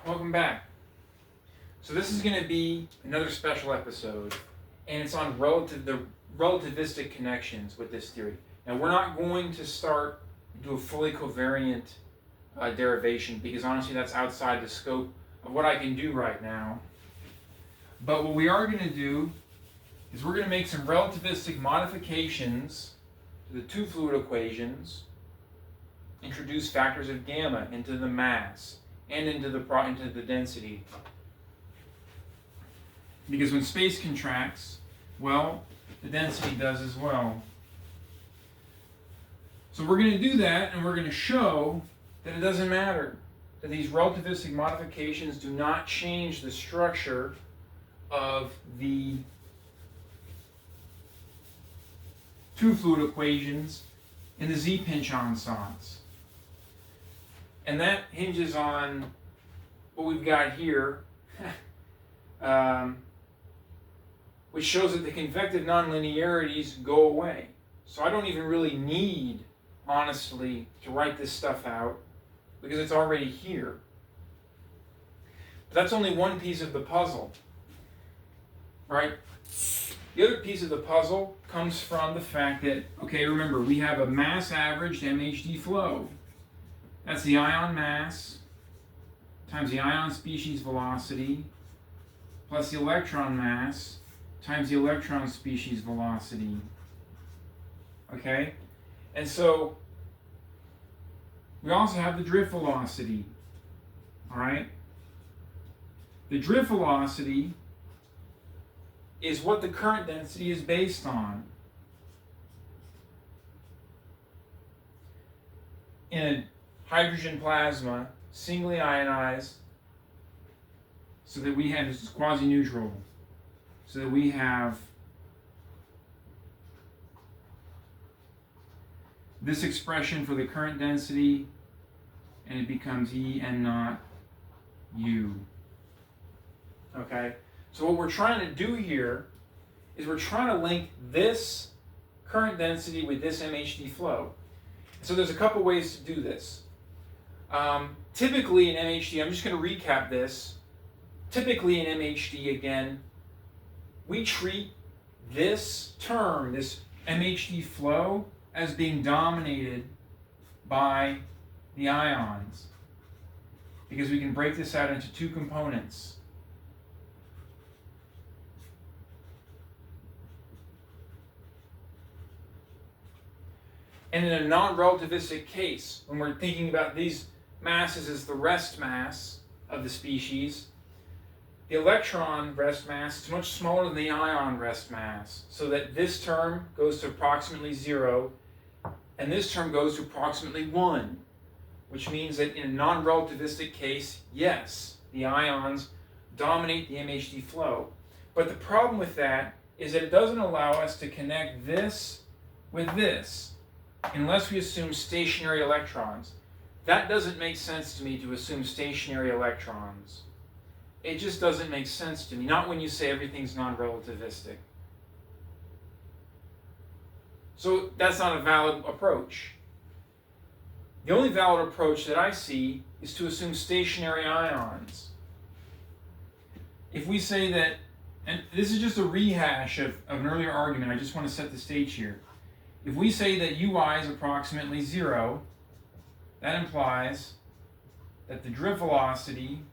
Welcome back. So this is going to be another special episode, and it's on the relativistic connections with this theory. Now we're not going to start do a fully covariant derivation, because honestly that's outside the scope of what I can do right now. But what we are going to do is we're going to make some relativistic modifications to the two fluid equations, introduce factors of gamma into the mass and into the density. Because when space contracts, well, the density does as well. So we're going to do that, and we're going to show that it doesn't matter, that these relativistic modifications do not change the structure of the two fluid equations in the Z-pinch ensembles. And that hinges on what we've got here, which shows that the convective nonlinearities go away. So I don't even really need, honestly, to write this stuff out, because it's already here. But that's only one piece of the puzzle, right? The other piece of the puzzle comes from the fact that, okay, remember, we have a mass-averaged MHD flow. That's the ion mass times the ion species velocity plus the electron mass times the electron species velocity. Okay? And so we also have the drift velocity. All right? The drift velocity is what the current density is based on. In a hydrogen plasma, singly ionized, so that we have, this is quasi-neutral, so that we have this expression for the current density, and it becomes E and not U. Okay? So what we're trying to do here is we're trying to link this current density with this MHD flow. So there's a couple ways to do this. Typically in MHD, I'm just going to recap this. Typically in MHD, again, we treat this term, this MHD flow, as being dominated by the ions, because we can break this out into two components. And in a non-relativistic case, when we're thinking about these masses as the rest mass of the species, the electron rest mass is much smaller than the ion rest mass, so that this term goes to approximately 0, and this term goes to approximately 1, which means that in a non-relativistic case, yes, the ions dominate the MHD flow. But the problem with that is that it doesn't allow us to connect this with this, unless we assume stationary electrons. That doesn't make sense to me, to assume stationary electrons. It just doesn't make sense to me, not when you say everything's non-relativistic. So that's not a valid approach. The only valid approach that I see is to assume stationary ions. If we say that, and this is just a rehash of an earlier argument, I just want to set the stage here. If we say that Ui is approximately 0, that implies that the drift velocity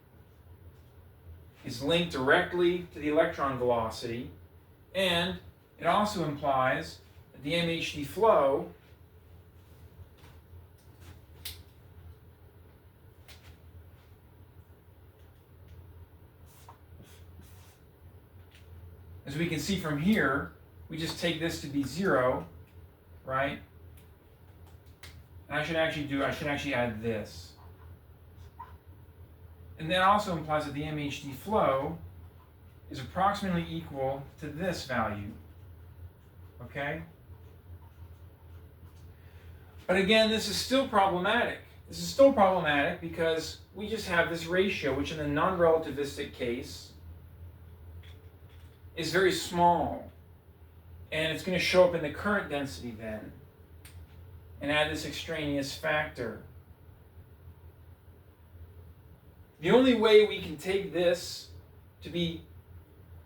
is linked directly to the electron velocity, and it also implies that the MHD flow as we can see from here, we just take this to be 0, right? And I should actually add this. And that also implies that the MHD flow is approximately equal to this value. Okay? But again, this is still problematic. This is still problematic because we just have this ratio, which in the non-relativistic case is very small. And it's going to show up in the current density then, and add this extraneous factor. The only way we can take this to be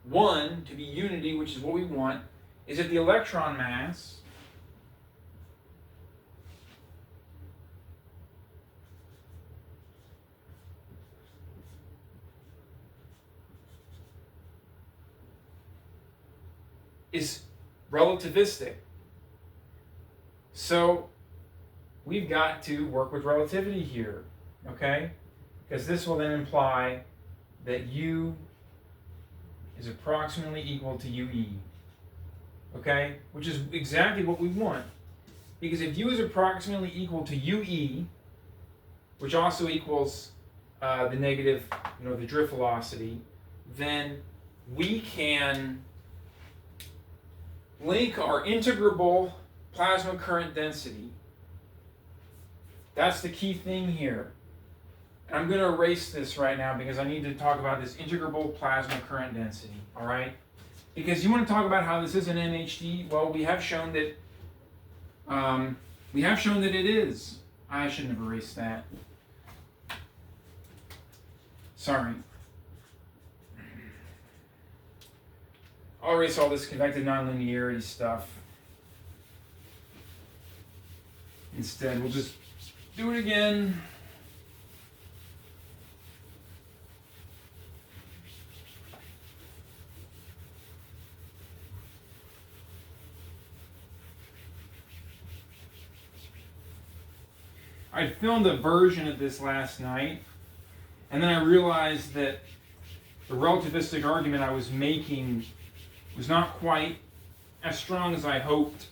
one, to be unity, which is what we want, is if the electron mass is relativistic. So we've got to work with relativity here, okay? Because this will then imply that U is approximately equal to UE, okay? Which is exactly what we want. Because if U is approximately equal to UE, which also equals the negative, the drift velocity, then we can link our integrable plasma current density. That's the key thing here. And I'm going to erase this right now because I need to talk about this integrable plasma current density, all right? Because you want to talk about how this is an MHD. Well, we have shown that it is. I shouldn't have erased that. Sorry. I'll erase all this convective nonlinearity stuff. Instead, we'll just do it again. I filmed a version of this last night, and then I realized that the relativistic argument I was making was not quite as strong as I hoped.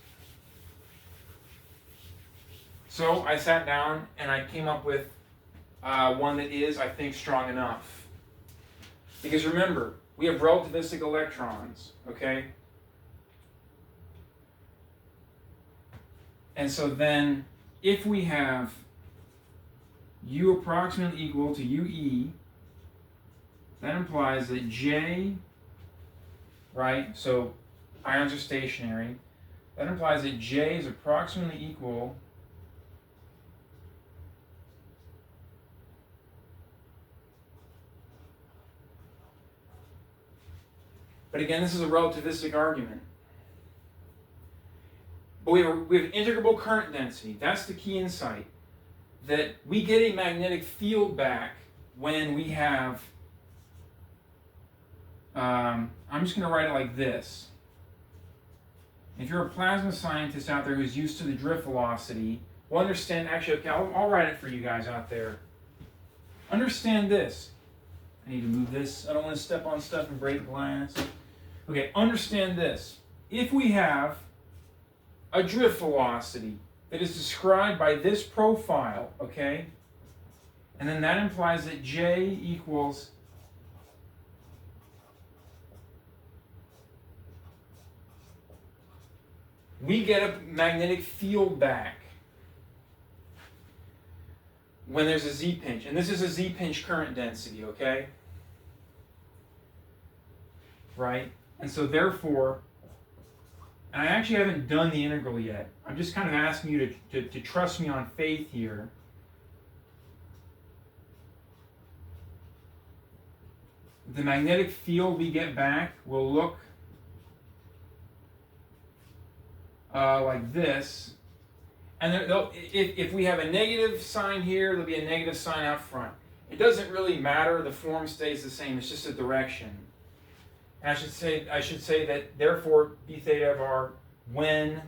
So I sat down and I came up with one that is, I think, strong enough. Because remember, we have relativistic electrons, okay? And so then, if we have U approximately equal to UE, that implies that J, right, so ions are stationary, that implies that J is approximately equal but again, this is a relativistic argument. But we have integrable current density. That's the key insight. That we get a magnetic field back when we have, I'm just going to write it like this. If you're a plasma scientist out there who's used to the drift velocity, will understand, actually, okay, I'll write it for you guys out there. Understand this. I need to move this. I don't want to step on stuff and break glass. Okay, understand this. If we have a drift velocity that is described by this profile, okay? And then that implies that J equals we get a magnetic field back when there's a Z-pinch. And this is a Z-pinch current density, okay? Right? And so therefore, and I actually haven't done the integral yet. I'm just kind of asking you to trust me on faith here. The magnetic field we get back will look like this. And if we have a negative sign here, there'll be a negative sign out front. It doesn't really matter. The form stays the same. It's just a direction. And I should say that therefore b theta of r when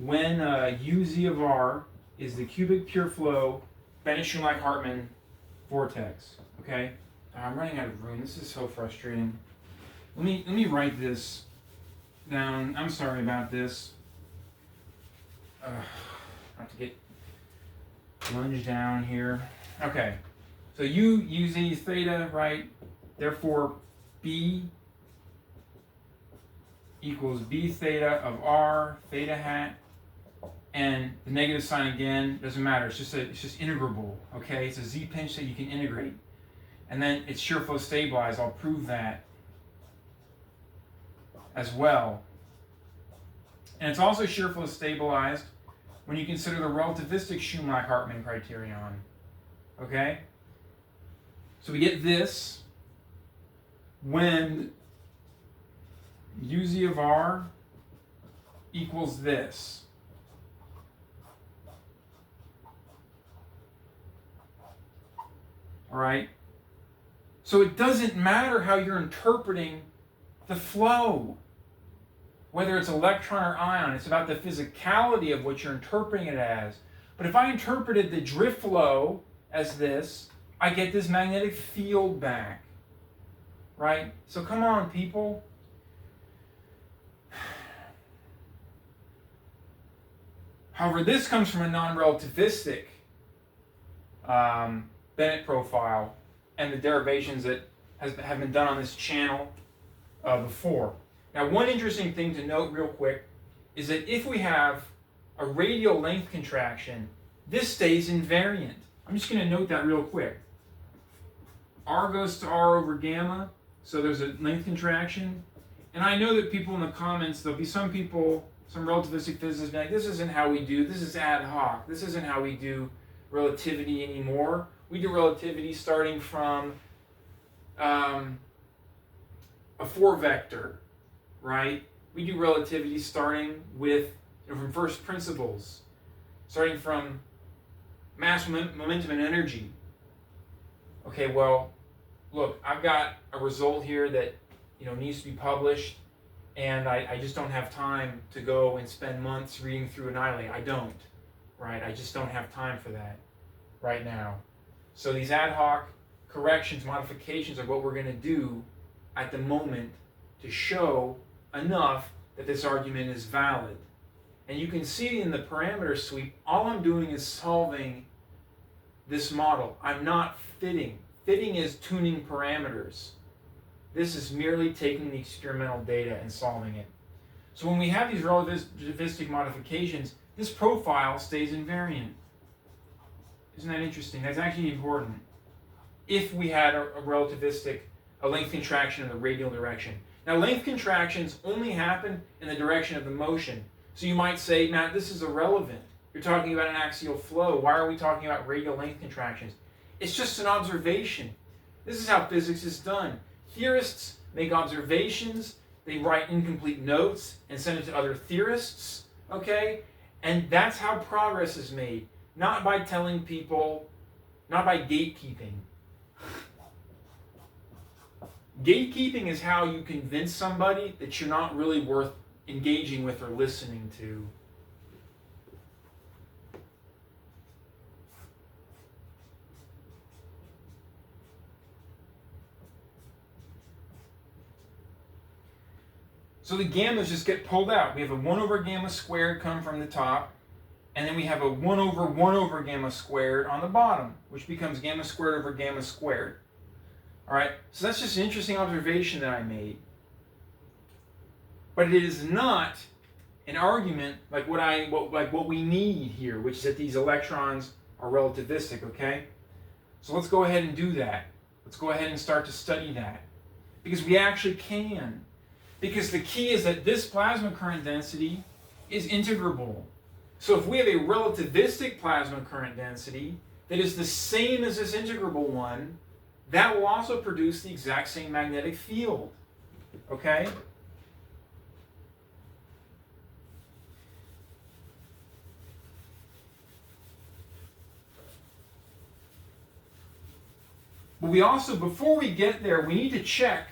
uz of r is the cubic pure flow Bennett Shumlak-Hartman vortex. Okay, I'm running out of room. This is so frustrating. Let me write this down. I'm sorry about this. I have to get lunged down here. Okay. So uz theta, right? Therefore, B equals b theta of r theta hat, and the negative sign again doesn't matter. It's just integrable. Okay, it's a Z-pinch that you can integrate, and then it's shear-flow stabilized. I'll prove that as well. And it's also shear-flow stabilized when you consider the relativistic Shumlak-Hartman criterion. Okay? So we get this when UZ of R equals this. All right? So it doesn't matter how you're interpreting the flow, whether it's electron or ion. It's about the physicality of what you're interpreting it as. But if I interpreted the drift flow as this, I get this magnetic field back. Right? So come on, people. However, this comes from a non-relativistic Bennett profile and the derivations that have been done on this channel before. Now, one interesting thing to note real quick is that if we have a radial length contraction, this stays invariant. I'm just going to note that real quick. R goes to R over gamma, so there's a length contraction. And I know that people in the comments, there'll be some people, some relativistic physicists, be like, this isn't how we do, this is ad hoc, this isn't how we do relativity anymore. We do relativity starting from a 4-vector, right? We do relativity starting with, from first principles, starting from mass, momentum, and energy. Okay, well, look, I've got a result here that needs to be published, and I just don't have time to go and spend months reading through Annihilate. I don't, right? I just don't have time for that right now. So these ad hoc corrections, modifications are what we're going to do at the moment to show enough that this argument is valid. And you can see in the parameter sweep, all I'm doing is solving this model. I'm not fitting. Fitting is tuning parameters. This is merely taking the experimental data and solving it. So when we have these relativistic modifications, this profile stays invariant. Isn't that interesting? That's actually important. If we had a relativistic, a length contraction in the radial direction. Now, length contractions only happen in the direction of the motion. So you might say, Matt, this is irrelevant. You're talking about an axial flow. Why are we talking about radial length contractions? It's just an observation. This is how physics is done. Theorists make observations, they write incomplete notes and send it to other theorists, okay? And that's how progress is made. Not by telling people, not by gatekeeping. Gatekeeping is how you convince somebody that you're not really worth engaging with or listening to. So the gammas just get pulled out. We have a 1 over gamma squared come from the top, and then we have a 1 over gamma squared on the bottom, which becomes gamma squared over gamma squared. All right, so that's just an interesting observation that I made. But it is not an argument like what we need here, which is that these electrons are relativistic, okay? So let's go ahead and do that. Let's go ahead and start to study that. Because we actually can. Because the key is that this plasma current density is integrable. So if we have a relativistic plasma current density that is the same as this integrable one, that will also produce the exact same magnetic field. Okay? But we also, before we get there, we need to check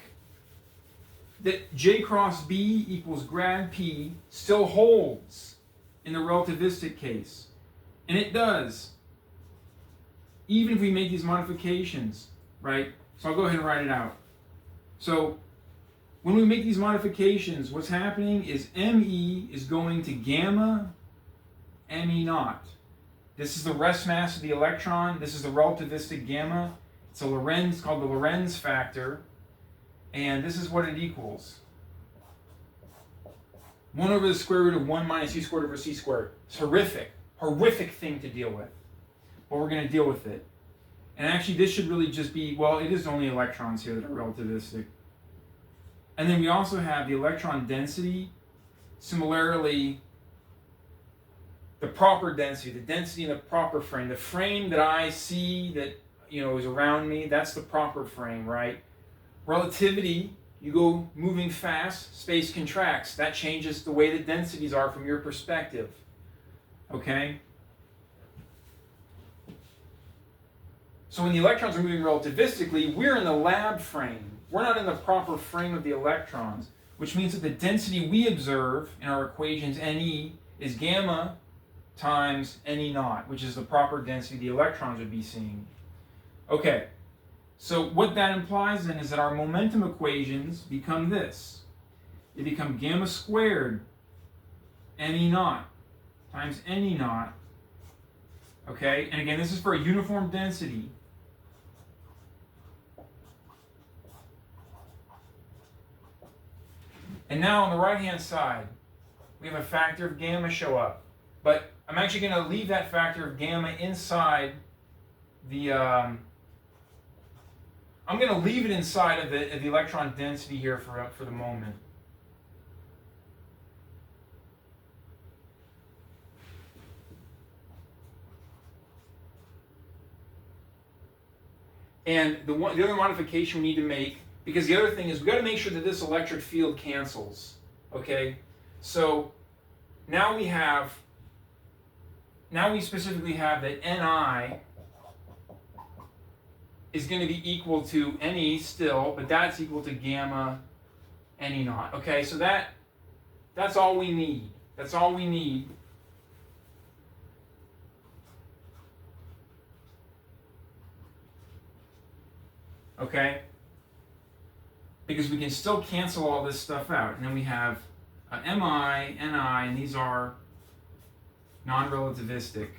that J cross B equals grad P still holds in the relativistic case. And it does. Even if we make these modifications, right? So I'll go ahead and write it out. So when we make these modifications, what's happening is ME is going to gamma ME naught. This is the rest mass of the electron. This is the relativistic gamma. It's a Lorentz, called the Lorentz factor. And this is what it equals. 1 over the square root of 1 minus u squared over c squared. It's horrific. Horrific thing to deal with. But we're going to deal with it. And actually, this should really just be, well, it is only electrons here that are relativistic. And then we also have the electron density. Similarly, the proper density, the density in the proper frame, the frame that I see that, you know, is around me, that's the proper frame, right? Relativity, you go moving fast, space contracts. That changes the way the densities are from your perspective. Okay? So when the electrons are moving relativistically, we're in the lab frame. We're not in the proper frame of the electrons, which means that the density we observe in our equations Ne is gamma times Ne naught, which is the proper density the electrons would be seeing. Okay, so what that implies then is that our momentum equations become this. They become gamma squared Ne naught times Ne naught. Okay, and again, this is for a uniform density. And now on the right-hand side, we have a factor of gamma show up. But I'm actually going to leave that factor of gamma inside the... I'm going to leave it inside of the electron density here for the moment. And the other modification we need to make, because the other thing is we've got to make sure that this electric field cancels. Okay? So now we specifically have that Ni is going to be equal to Ne still, but that's equal to gamma Ne naught. Okay, so that's all we need. That's all we need. Okay? Because we can still cancel all this stuff out. And then we have Mi, Ni, and these are non-relativistic.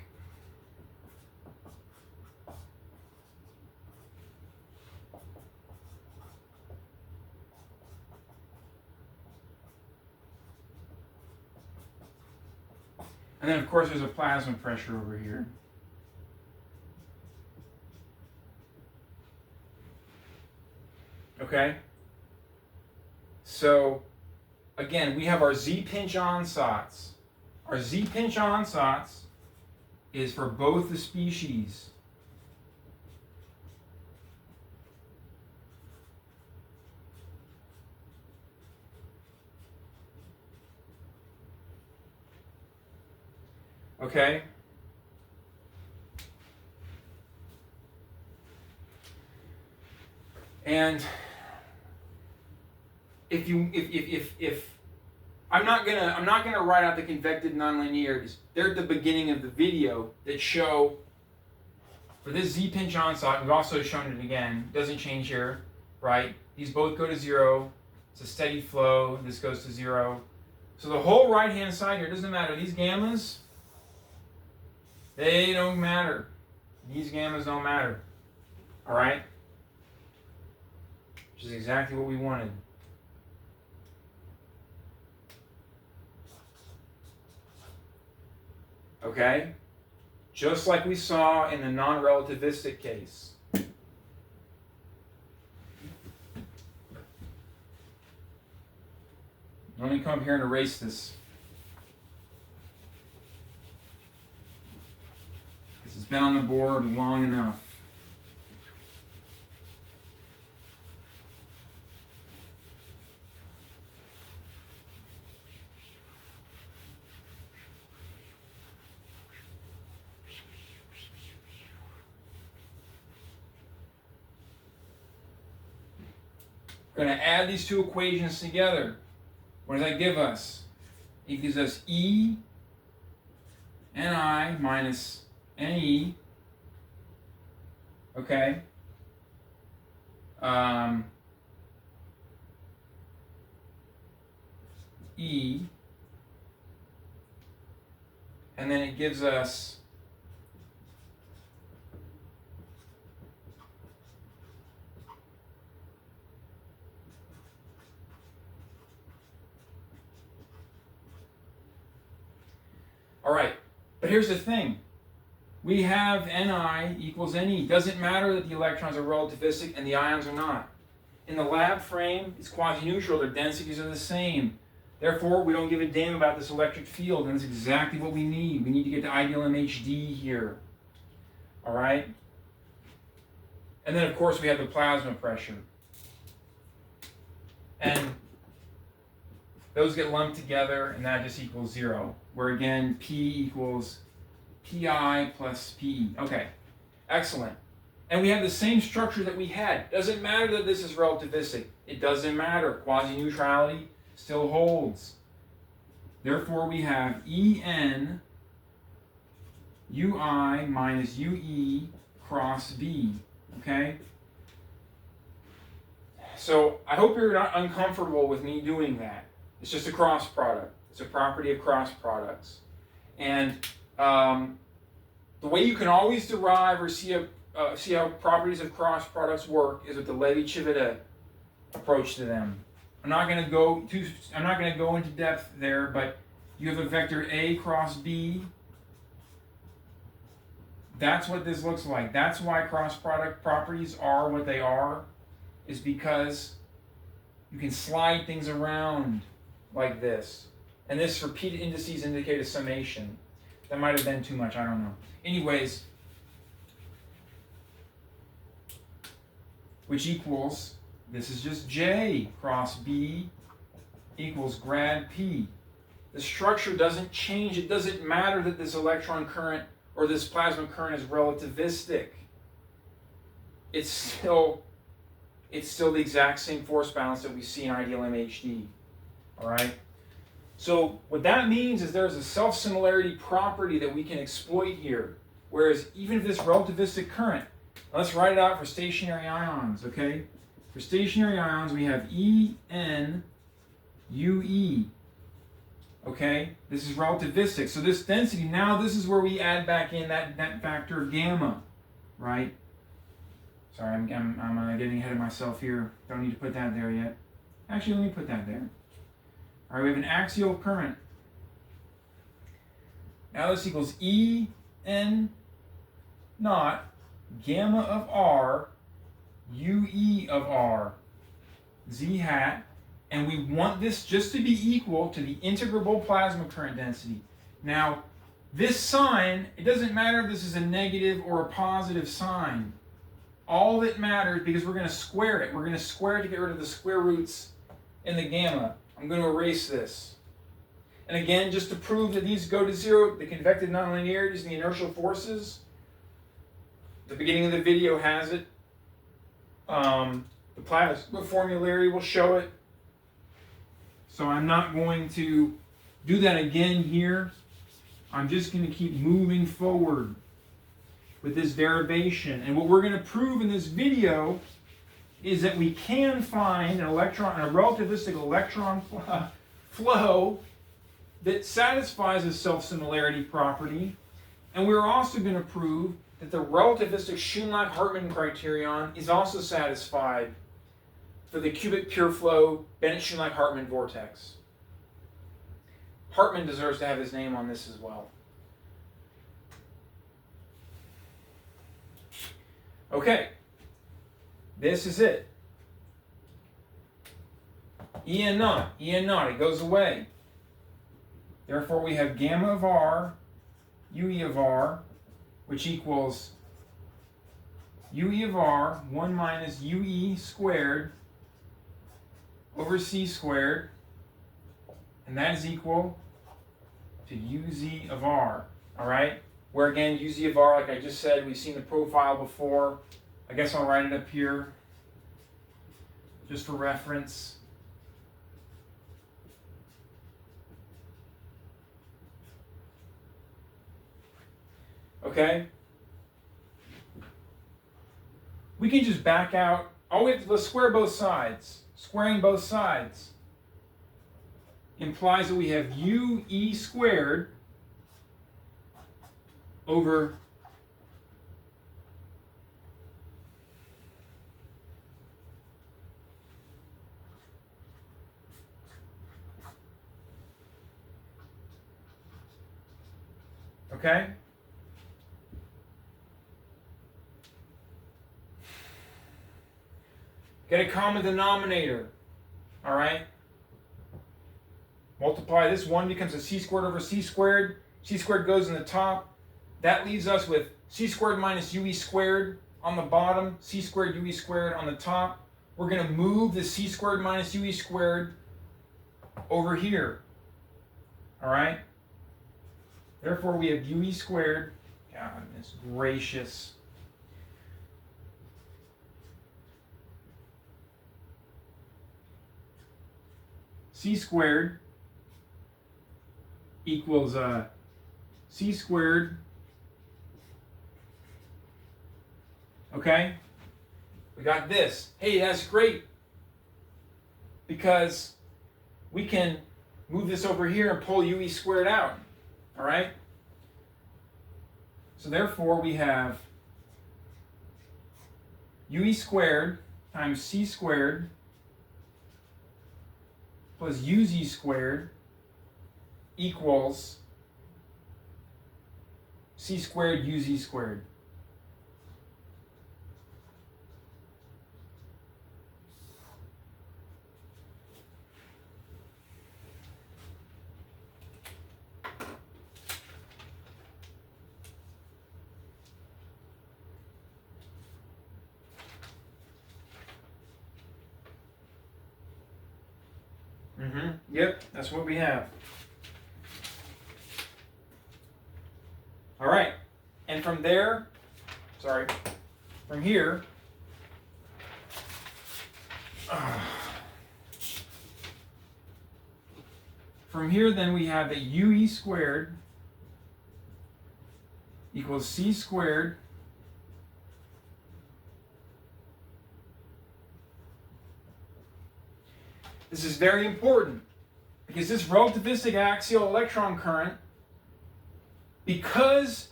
And then, of course, there's a plasma pressure over here. Okay? So, again, we have our Z-pinch ansatz. Our Z-pinch ansatz is for both the species. Okay? And if I'm not gonna write out the convective nonlinearities. They're at the beginning of the video that show for this Z-pinch ansatz. We've also shown it again. Doesn't change here, right? These both go to 0. It's a steady flow. This goes to 0. So the whole right-hand side here doesn't matter. These gammas, they don't matter. These gammas don't matter. All right? Which is exactly what we wanted. Okay? Just like we saw in the non-relativistic case. Let me come up here and erase this. Because it's been on the board long enough. We're going to add these two equations together. What does that give us? It gives us E Ni minus Ne. Okay. E. And then it gives us all right, but here's the thing. We have Ni equals Ne. Doesn't matter that the electrons are relativistic and the ions are not. In the lab frame, it's quasi-neutral. Their densities are the same. Therefore, we don't give a damn about this electric field, and that's exactly what we need. We need to get to ideal MHD here. All right? And then, of course, we have the plasma pressure. And those get lumped together, and that just equals 0. Where, again, P equals PI plus PE. Okay, excellent. And we have the same structure that we had. Doesn't matter that this is relativistic. It doesn't matter. Quasi-neutrality still holds. Therefore, we have En Ui minus Ue cross B. Okay? So I hope you're not uncomfortable with me doing that. It's just a cross product. It's a property of cross products. And the way you can always derive or see how properties of cross products work is with the Levi-Civita approach to them. I'm not going to go into depth there, but you have a vector A cross B. That's what this looks like. That's why cross product properties are what they are, is because you can slide things around like this. And this repeated indices indicate a summation. That might have been too much, I don't know. Anyways, which equals, this is just J cross B equals grad P. The structure doesn't change. It doesn't matter that this electron current or this plasma current is relativistic. It's still the exact same force balance that we see in ideal MHD. All right? So what that means is there's a self-similarity property that we can exploit here. Whereas even if this relativistic current, let's write it out for stationary ions, okay? For stationary ions, we have En Ue. Okay? This is relativistic. So this density, now this is where we add back in that factor of gamma, right? Sorry, I'm getting ahead of myself here. Don't need to put that there yet. Actually, let me put that there. All right, we have an axial current. Now this equals En naught gamma of R Ue of R Z hat, and we want this just to be equal to the integrable plasma current density. Now, this sign, it doesn't matter if this is a negative or a positive sign. All that matters, because we're going to square it. We're going to square it to get rid of the square roots in the gamma. I'm going to erase this. And again, just to prove that these go to 0, the convective nonlinearities and the inertial forces, the beginning of the video has it. The plasma formulary will show it. So I'm not going to do that again here. I'm just going to keep moving forward with this derivation. And what we're going to prove in this video is that we can find an electron, a relativistic electron flow that satisfies a self-similarity property. And we're also going to prove that the relativistic Shumlak-Hartman criterion is also satisfied for the cubic pure flow Bennett Shumlak-Hartman vortex. Hartman deserves to have his name on this as well. Okay, this is it. En naught, it goes away. Therefore, we have gamma of R, Ue of R, which equals Ue of R, 1 minus Ue squared over C squared, and that is equal to Uz of R, all right? Where again, Uz of R, like I just said, we've seen the profile before. I guess I'll write it up here just for reference. Okay? We can just back out. Let's square both sides. Squaring both sides implies that we have Ue squared over okay? Get a common denominator, all right? Multiply this, 1 becomes a c squared over c squared. C squared goes in the top. That leaves us with c squared minus ue squared on the bottom, c squared ue squared on the top. We're going to move the c squared minus ue squared over here. All right? Therefore, we have ue squared. Goodness gracious. C squared equals c squared. Okay? We got this. Hey, that's great. Because we can move this over here and pull ue squared out. All right? So therefore, we have ue squared times c squared plus uz squared equals c squared uz squared. Yep, that's what we have. All right, and from there, from here, then we have that ue squared equals c squared This is very important because this relativistic axial electron current, because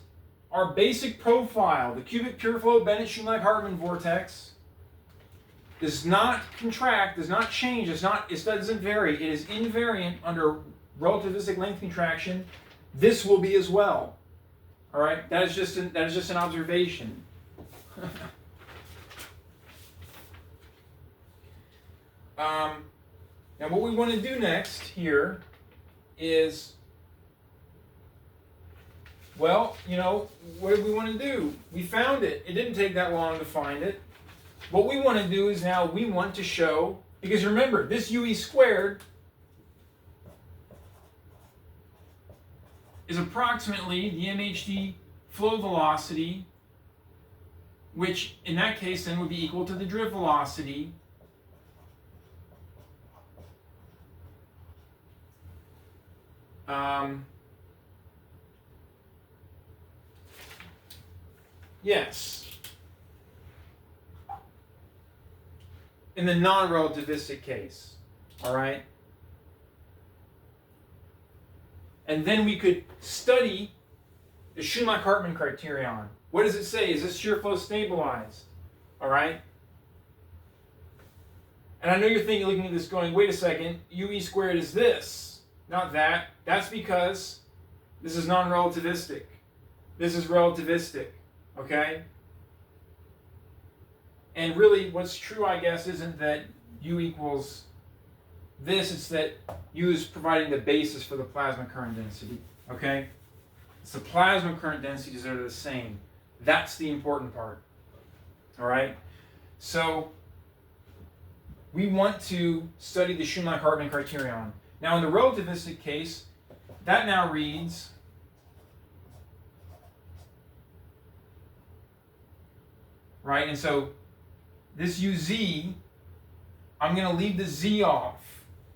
our basic profile, the cubic pure flow Bennett Shumlak-Hartman vortex, does not contract, does not change, it doesn't vary. It is invariant under relativistic length contraction. This will be as well. All right, that is just an observation. Now what we want to do next here is, well, what do we want to do? We found it. It didn't take that long to find it. What we want to do is now we want to show, because remember, this UE squared is approximately the MHD flow velocity, which in that case then would be equal to the drift velocity yes. In the non-relativistic case, all right? And then we could study the Shumlak-Hartman criterion. What does it say? Is this shear flow stabilized? All right? And I know you're thinking, looking at this going, wait a second, UE squared is this, not that. That's because this is non-relativistic. This is relativistic, okay? And really, what's true, I guess, isn't that U equals this, it's that U is providing the basis for the plasma current density, okay? It's the plasma current densities that are the same. That's the important part, all right? So, we want to study the Shumlak-Hartman criterion. Now, in the relativistic case, that now reads, right? And so, this UZ, I'm going to leave the Z off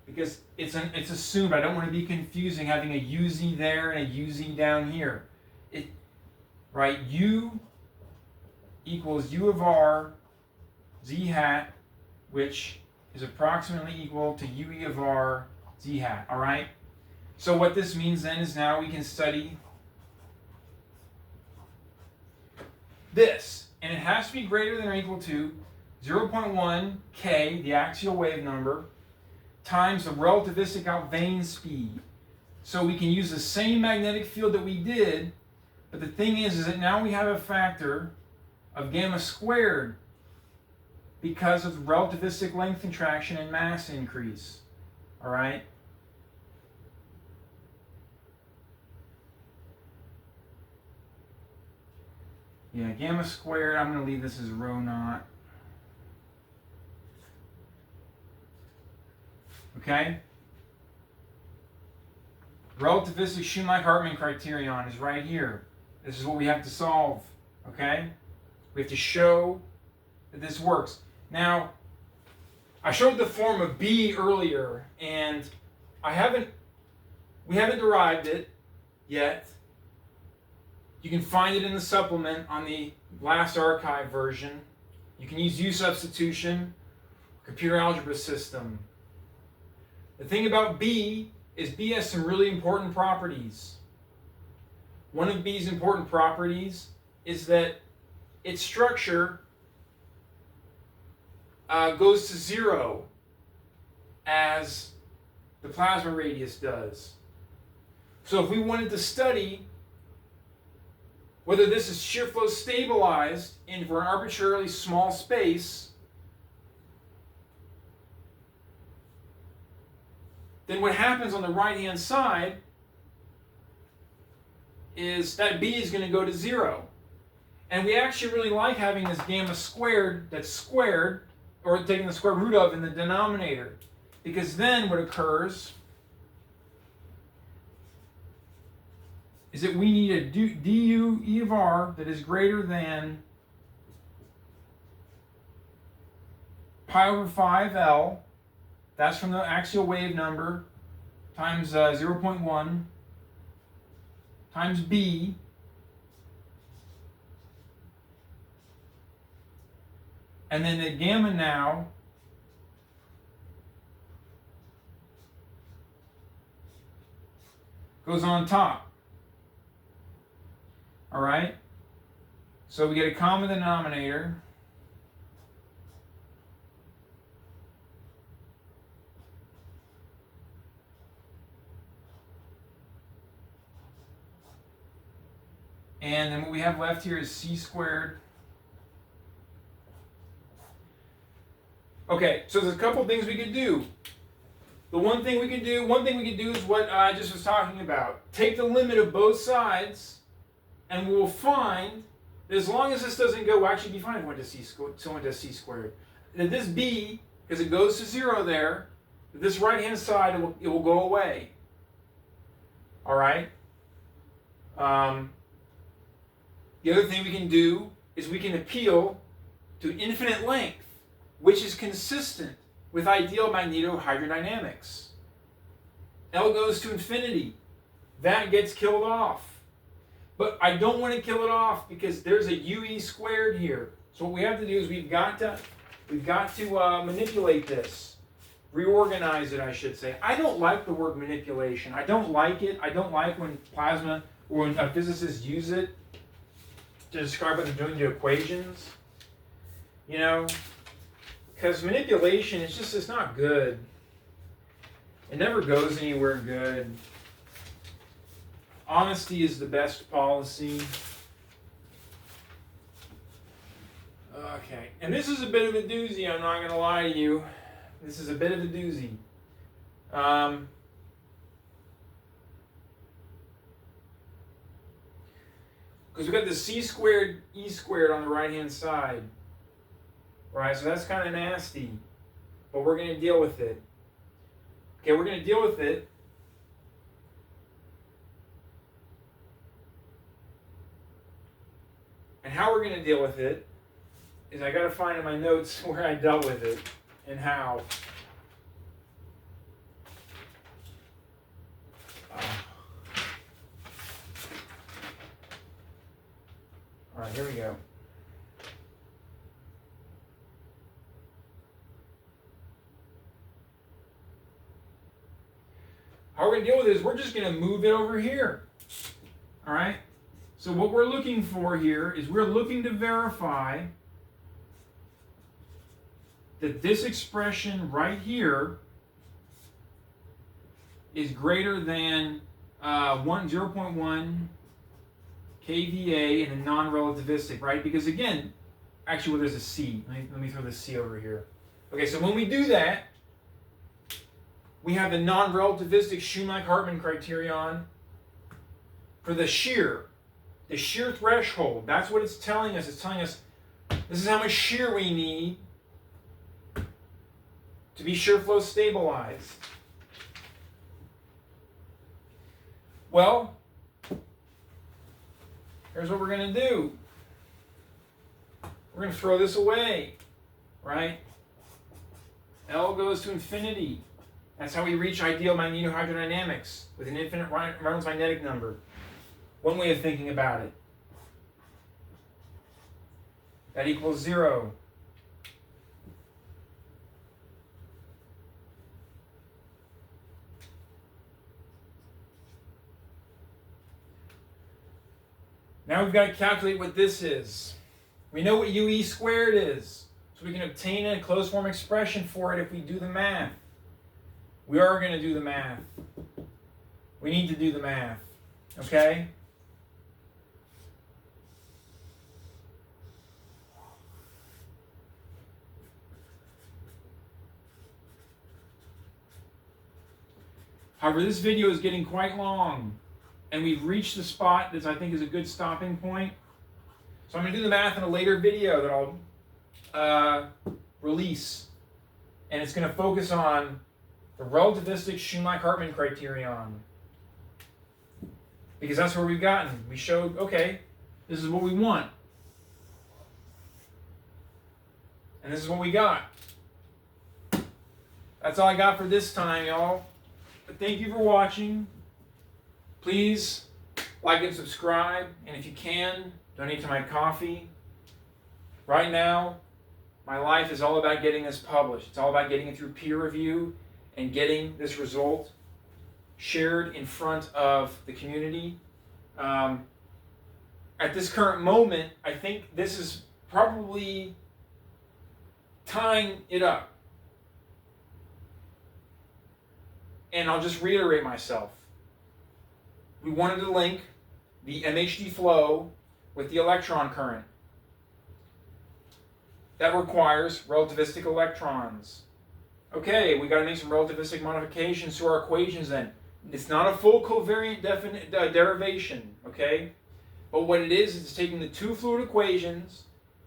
because it's assumed. I don't want to be confusing having a UZ there and a UZ down here. Right? U equals U of R Z hat, which is approximately equal to UE of R Z hat. All right? So what this means then is now we can study this. And it has to be greater than or equal to 0.1 k, the axial wave number, times the relativistic out-vane speed. So we can use the same magnetic field that we did, but the thing is that now we have a factor of gamma squared because of relativistic length contraction and mass increase. All right? Yeah, gamma squared, I'm going to leave this as rho naught. Okay? Relativistic Shumlak-Hartman criterion is right here. This is what we have to solve. Okay? We have to show that this works. Now, I showed the form of B earlier, and we haven't derived it yet. You can find it in the supplement on the last archive version. You can use U substitution, computer algebra system. The thing about B is B has some really important properties. One of B's important properties is that its structure goes to 0 as the plasma radius does. So if we wanted to study whether this is shear flow stabilized for an arbitrarily small space, then what happens on the right-hand side is that B is going to go to 0. And we actually really like having this gamma squared that's squared, or taking the square root of in the denominator. Because then what occurs is that we need a du E of r that is greater than pi over 5L, that's from the axial wave number, times 0.1, times B, and then the gamma now goes on top. All right? So we get a common denominator. And then what we have left here is c squared. Okay, so there's a couple things we could do. One thing we could do is what I just was talking about. Take the limit of both sides, and we will find that as long as this doesn't go, we'll actually be fine if it went to c squared. That this b, because it goes to 0 there, this right-hand side, it will go away. All right? The other thing we can do is we can appeal to infinite length, which is consistent with ideal magnetohydrodynamics. L goes to infinity. That gets killed off. But I don't want to kill it off because there's a UE squared here. So what we have to do is we've got to manipulate this. Reorganize it, I should say. I don't like the word manipulation. I don't like it. I don't like when plasma or when physicists use it to describe what they're doing to equations. You know? Because manipulation, it's not good. It never goes anywhere good. Honesty is the best policy. Okay, and this is a bit of a doozy, I'm not going to lie to you. This is a bit of a doozy. Because we've got the c squared, e squared on the right-hand side. Right, so that's kind of nasty, but we're going to deal with it. Okay, we're going to deal with it. And how we're going to deal with it is I got to find in my notes where I dealt with it and how. All right, here we go. How we're going to deal with it is we're just going to move it over here. All right? So what we're looking for here is we're looking to verify that this expression right here is greater than 0.1 kVA in a non-relativistic, right? Because again, actually, well, there's a C. Let me throw the C over here. Okay, so when we do that, we have the non-relativistic Shumlak-Hartman criterion for the shear the shear threshold. That's what it's telling us. It's telling us this is how much shear we need to be shear flow stabilized. Well, here's what we're going to do. We're going to throw this away, right? L goes to infinity. That's how we reach ideal magnetohydrodynamics with an infinite Reynolds magnetic number. One way of thinking about it. That equals 0. Now we've got to calculate what this is. We know what UE squared is, so we can obtain a closed form expression for it if we do the math. We are going to do the math. We need to do the math, okay? However, this video is getting quite long, and we've reached the spot that I think is a good stopping point. So I'm going to do the math in a later video that I'll release, and it's going to focus on the relativistic Shumlak-Hartman criterion, because that's where we've gotten. We showed, okay, this is what we want, and this is what we got. That's all I got for this time, y'all. But thank you for watching. Please like and subscribe, and if you can, donate to my coffee. Right now, my life is all about getting this published. It's all about getting it through peer review and getting this result shared in front of the community. At this current moment, I think this is probably tying it up. And I'll just reiterate myself. We wanted to link the MHD flow with the electron current. That requires relativistic electrons. Okay, we got to make some relativistic modifications to our equations then. It's not a full covariant derivation, okay? But what it is, it's taking the two fluid equations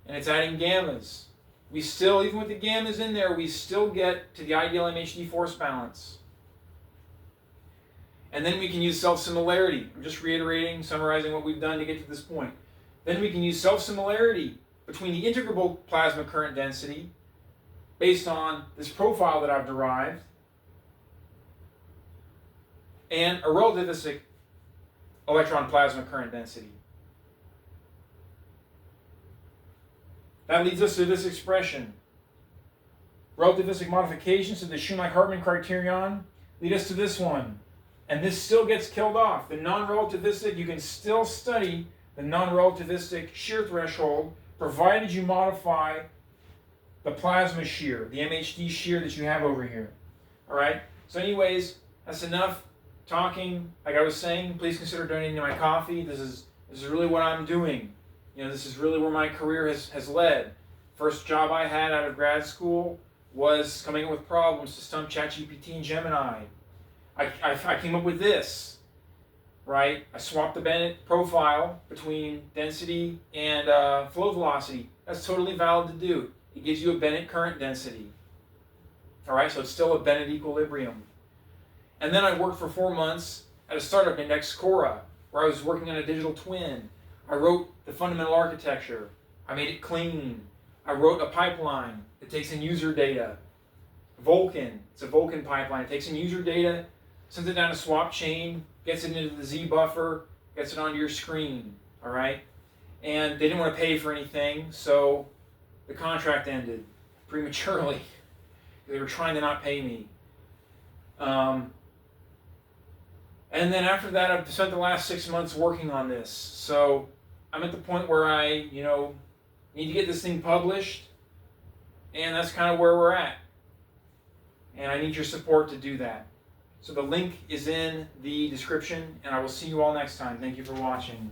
and it's adding gammas. We still, even with the gammas in there, we still get to the ideal MHD force balance. And then we can use self-similarity. I'm just reiterating, summarizing what we've done to get to this point. Then we can use self-similarity between the integrable plasma current density based on this profile that I've derived and a relativistic electron plasma current density. That leads us to this expression. Relativistic modifications to the Shumlak-Hartman criterion lead us to this one. And this still gets killed off. The non-relativistic, you can still study the non-relativistic shear threshold provided you modify the plasma shear, the MHD shear that you have over here. All right? So anyways, that's enough talking. Like I was saying, please consider donating to my coffee. This is really what I'm doing. You know, this is really where my career has led. First job I had out of grad school was coming up with problems to stump ChatGPT and Gemini. I came up with this, right? I swapped the Bennett profile between density and flow velocity. That's totally valid to do. It gives you a Bennett current density. All right, so it's still a Bennett equilibrium. And then I worked for 4 months at a startup named Xcora, where I was working on a digital twin. I wrote the fundamental architecture. I made it clean. I wrote a pipeline that takes in user data. Vulkan, it's a Vulkan pipeline. It takes in user data, sends it down a swap chain, gets it into the Z buffer, gets it onto your screen, all right? And they didn't want to pay for anything, so the contract ended prematurely. They were trying to not pay me. And then after that, I've spent the last 6 months working on this. So I'm at the point where I, need to get this thing published, and that's kind of where we're at. And I need your support to do that. So the link is in the description, and I will see you all next time. Thank you for watching.